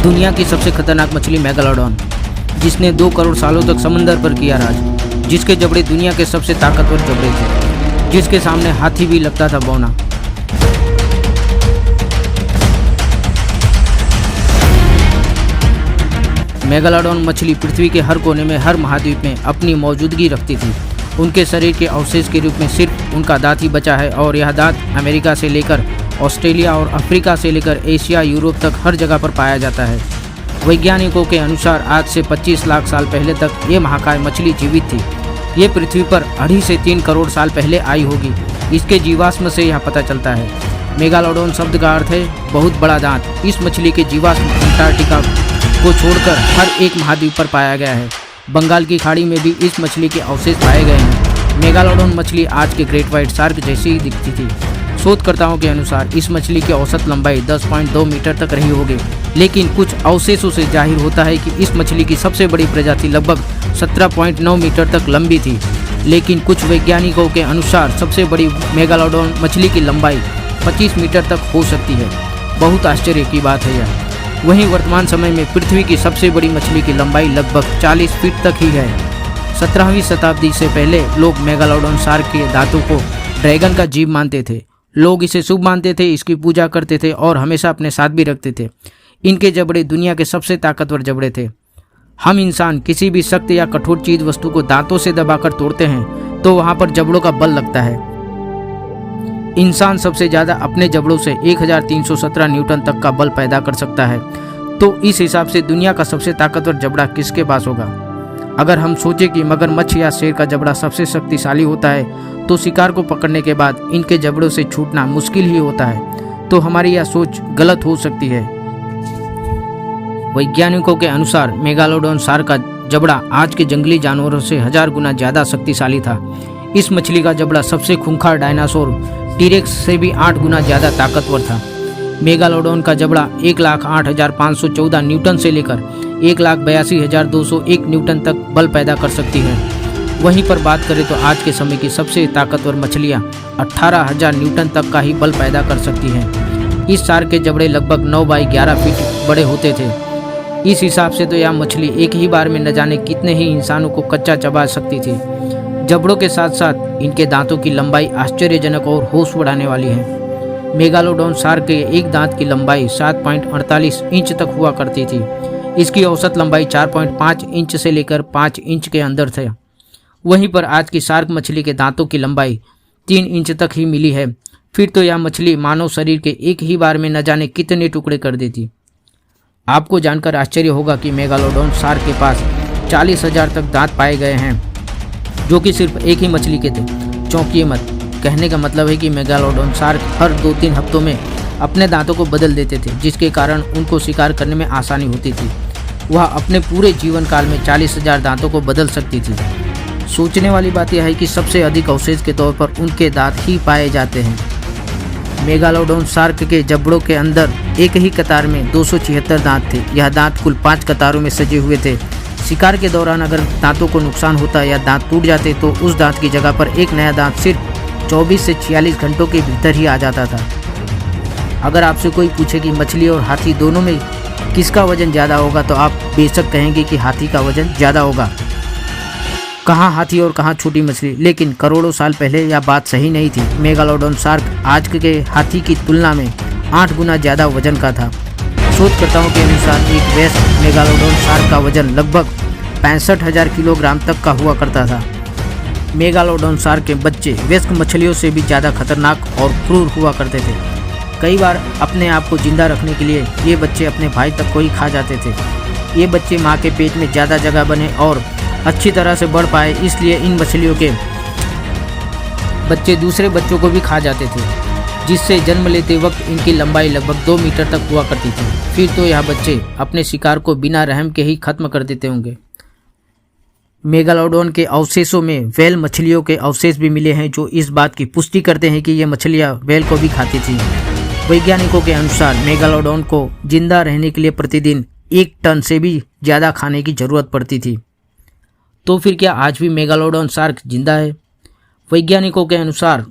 दुनिया की सबसे खतरनाक मछली मेगालोडॉन, जिसने 2 करोड़ सालों तक समंदर पर किया राज, जिसके जबड़े दुनिया के सबसे ताकतवर जबड़े थे, जिसके सामने हाथी भी लगता था बौना। मेगालोडॉन मछली पृथ्वी के हर कोने में, हर महाद्वीप में अपनी मौजूदगी रखती थी। उनके शरीर के अवशेष के रूप में सिर्फ उनका दांत ही बचा है और यह दांत अमेरिका से लेकर ऑस्ट्रेलिया और अफ्रीका से लेकर एशिया, यूरोप तक हर जगह पर पाया जाता है। वैज्ञानिकों के अनुसार आज से 25 लाख साल पहले तक ये महाकाय मछली जीवित थी। ये पृथ्वी पर 2.5 से 3 करोड़ साल पहले आई होगी। इसके जीवाश्म से यह पता चलता है। मेगालोडॉन शब्द का अर्थ है बहुत बड़ा दांत। इस मछली के जीवाश्म अंटार्कटिका को छोड़कर हर एक महाद्वीप पर पाया गया है। बंगाल की खाड़ी में भी इस मछली के अवशेष पाए गए हैं। मेगालोडॉन मछली आज के ग्रेट व्हाइट शार्क जैसी ही दिखती थी। शोधकर्ताओं के अनुसार इस मछली की औसत लंबाई 10.2 मीटर तक रही होगी, लेकिन कुछ अवशेषों से जाहिर होता है कि इस मछली की सबसे बड़ी प्रजाति लगभग 17.9 मीटर तक लंबी थी। लेकिन कुछ वैज्ञानिकों के अनुसार सबसे बड़ी मेगालोडॉन मछली की लंबाई 25 मीटर तक हो सकती है। बहुत आश्चर्य की बात है यह। वहीं वर्तमान समय में पृथ्वी की सबसे बड़ी मछली की लंबाई लगभग 40 फीट तक ही है। 17वीं शताब्दी से पहले लोग मेगालोडॉन शार्क के दांतों को ड्रैगन का जीव मानते थे। लोग इसे शुभ मानते थे, इसकी पूजा करते थे और हमेशा अपने साथ भी रखते थे। इनके जबड़े दुनिया के सबसे ताकतवर जबड़े थे। हम इंसान किसी भी सख्त या कठोर चीज वस्तु को दांतों से दबाकर तोड़ते हैं तो वहां पर जबड़ों का बल लगता है। इंसान सबसे ज्यादा अपने जबड़ों से 1317 न्यूटन तक का बल पैदा कर सकता है। तो इस हिसाब से दुनिया का सबसे ताकतवर जबड़ा किसके पास होगा? अगर हम सोचें कि मगरमच्छ या शेर का जबड़ा सबसे शक्तिशाली होता है तो शिकार को पकड़ने के बाद इनके जबड़ों से छूटना मुश्किल ही होता है। तो हमारी यह सोच गलत हो सकती है। वैज्ञानिकों के अनुसार मेगालोडॉन शार्क का जबड़ा आज के जंगली जानवरों से 1000 गुना ज्यादा शक्तिशाली था। इस मछली का जबड़ा सबसे खूंखार डायनासोर टीरेक्स से भी 8 गुना ज्यादा ताकतवर था। मेगालोडॉन का जबड़ा 1,08,514 न्यूटन से लेकर 1,82,201 न्यूटन तक बल पैदा कर सकती है। वहीं पर बात करें तो आज के समय की सबसे ताकतवर मछलियां 18,000 न्यूटन तक का ही बल पैदा कर सकती हैं। इस शार्क के जबड़े लगभग 9 बाई 11 फीट बड़े होते थे। इस हिसाब से तो यह मछली एक ही बार में न जाने कितने ही इंसानों को कच्चा चबा सकती थी। जबड़ों के साथ साथ इनके दांतों की लंबाई आश्चर्यजनक और होश बढ़ाने वाली है। मेगालोडॉन शार्क के एक दांत की लंबाई 7.48 इंच तक हुआ करती थी। इसकी औसत लंबाई 4.5 इंच से लेकर 5 इंच के अंदर थे। वहीं पर आज की शार्क मछली के दांतों की लंबाई 3 इंच तक ही मिली है। फिर तो यह मछली मानव शरीर के एक ही बार में न जाने कितने टुकड़े कर देती। आपको जानकर आश्चर्य होगा कि मेगालोडॉन शार्क के पास 40,000 तक दांत पाए गए हैं, जो कि सिर्फ एक ही मछली के थे। चौंकिए मत। कहने का मतलब है कि मेगालोडॉन शार्क हर 2-3 हफ्तों में अपने दांतों को बदल देते थे, जिसके कारण उनको शिकार करने में आसानी होती थी। वह अपने पूरे जीवन काल में 40,000 दांतों को बदल सकती थी। सोचने वाली बात यह है कि सबसे अधिक अवशेष के तौर पर उनके दांत ही पाए जाते हैं। मेगालोडॉन शार्क के जबड़ों के अंदर एक ही कतार में 276 दांत थे। यह दांत कुल 5 कतारों में सजे हुए थे। शिकार के दौरान अगर दांतों को नुकसान होता या दांत टूट जाते तो उस दांत की जगह पर एक नया दांत सिर्फ 24 से 46 घंटों के भीतर ही आ जाता था। अगर आपसे कोई पूछे कि मछली और हाथी दोनों में किसका वजन ज़्यादा होगा तो आप बेशक कहेंगे कि हाथी का वजन ज़्यादा होगा। कहाँ हाथी और कहाँ छोटी मछली, लेकिन करोड़ों साल पहले यह बात सही नहीं थी। मेगालोडॉन शार्क आज के हाथी की तुलना में 8 गुना ज़्यादा वजन का था। शोधकर्ताओं के अनुसार एक वयस्क मेगालोडॉन शार्क का वजन लगभग 65,000 किलोग्राम तक का हुआ करता था। मेगालोडॉन शार्क के बच्चे वयस्क मछलियों से भी ज़्यादा खतरनाक और क्रूर हुआ करते थे। कई बार अपने आप को जिंदा रखने के लिए ये बच्चे अपने भाई तक को ही खा जाते थे। ये बच्चे माँ के पेट में ज़्यादा जगह बने और अच्छी तरह से बढ़ पाए, इसलिए इन मछलियों के बच्चे दूसरे बच्चों को भी खा जाते थे, जिससे जन्म लेते वक्त इनकी लंबाई लगभग 2 मीटर तक हुआ करती थी। फिर तो यह बच्चे अपने शिकार को बिना रहम के ही खत्म कर देते होंगे। मेगालोडॉन के अवशेषों में व्हेल मछलियों के अवशेष भी मिले हैं, जो इस बात की पुष्टि करते हैं कि ये मछलियाँ व्हेल को भी खाती थी। वैज्ञानिकों के अनुसार मेगालोडॉन को जिंदा रहने के लिए प्रतिदिन 1 टन से भी ज़्यादा खाने की ज़रूरत पड़ती थी। तो फिर क्या आज भी मेगालोडॉन शार्क जिंदा है? वैज्ञानिकों के अनुसार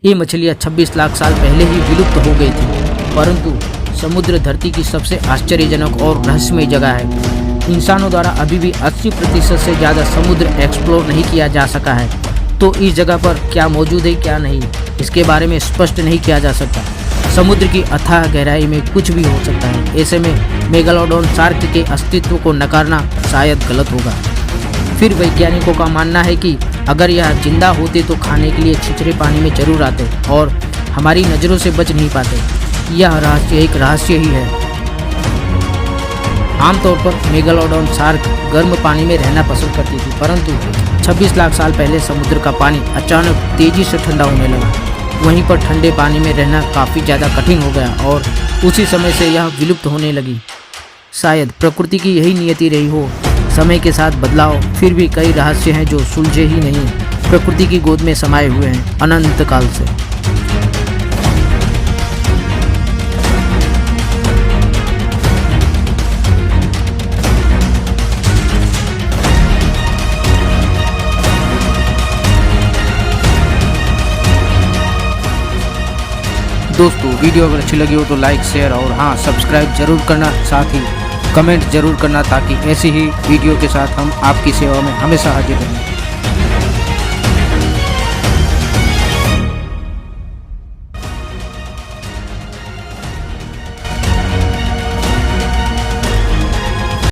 ये मछलियाँ 26 लाख साल पहले ही विलुप्त हो गई थी, परंतु समुद्र धरती की सबसे आश्चर्यजनक और रहस्यमय जगह है। इंसानों द्वारा अभी भी 80% से ज़्यादा समुद्र एक्सप्लोर नहीं किया जा सका है। तो इस जगह पर क्या मौजूद है क्या नहीं, इसके बारे में स्पष्ट नहीं किया जा सकता। समुद्र की अथाह गहराई में कुछ भी हो सकता है। ऐसे में मेगालोडोन शार्क के अस्तित्व को नकारना शायद गलत होगा। फिर वैज्ञानिकों का मानना है कि अगर यह जिंदा होते तो खाने के लिए छिछरे पानी में जरूर आते और हमारी नज़रों से बच नहीं पाते। यह रहस्य एक रहस्य ही है। आमतौर पर मेगालोडोन शार्क गर्म पानी में रहना पसंद करती थी, परंतु 26 लाख साल पहले समुद्र का पानी अचानक तेजी से ठंडा होने लगा। वहीं पर ठंडे पानी में रहना काफ़ी ज़्यादा कठिन हो गया और उसी समय से यह विलुप्त होने लगी। शायद प्रकृति की यही नियति रही हो, समय के साथ बदलाव। फिर भी कई रहस्य हैं जो सुलझे ही नहीं, प्रकृति की गोद में समाये हुए हैं अनंत काल से। दोस्तों वीडियो अगर अच्छी लगी हो तो लाइक शेयर और हाँ सब्सक्राइब जरूर करना, साथ ही कमेंट जरूर करना ताकि ऐसी ही वीडियो के साथ हम आपकी सेवा में हमेशा हाजिर रहें।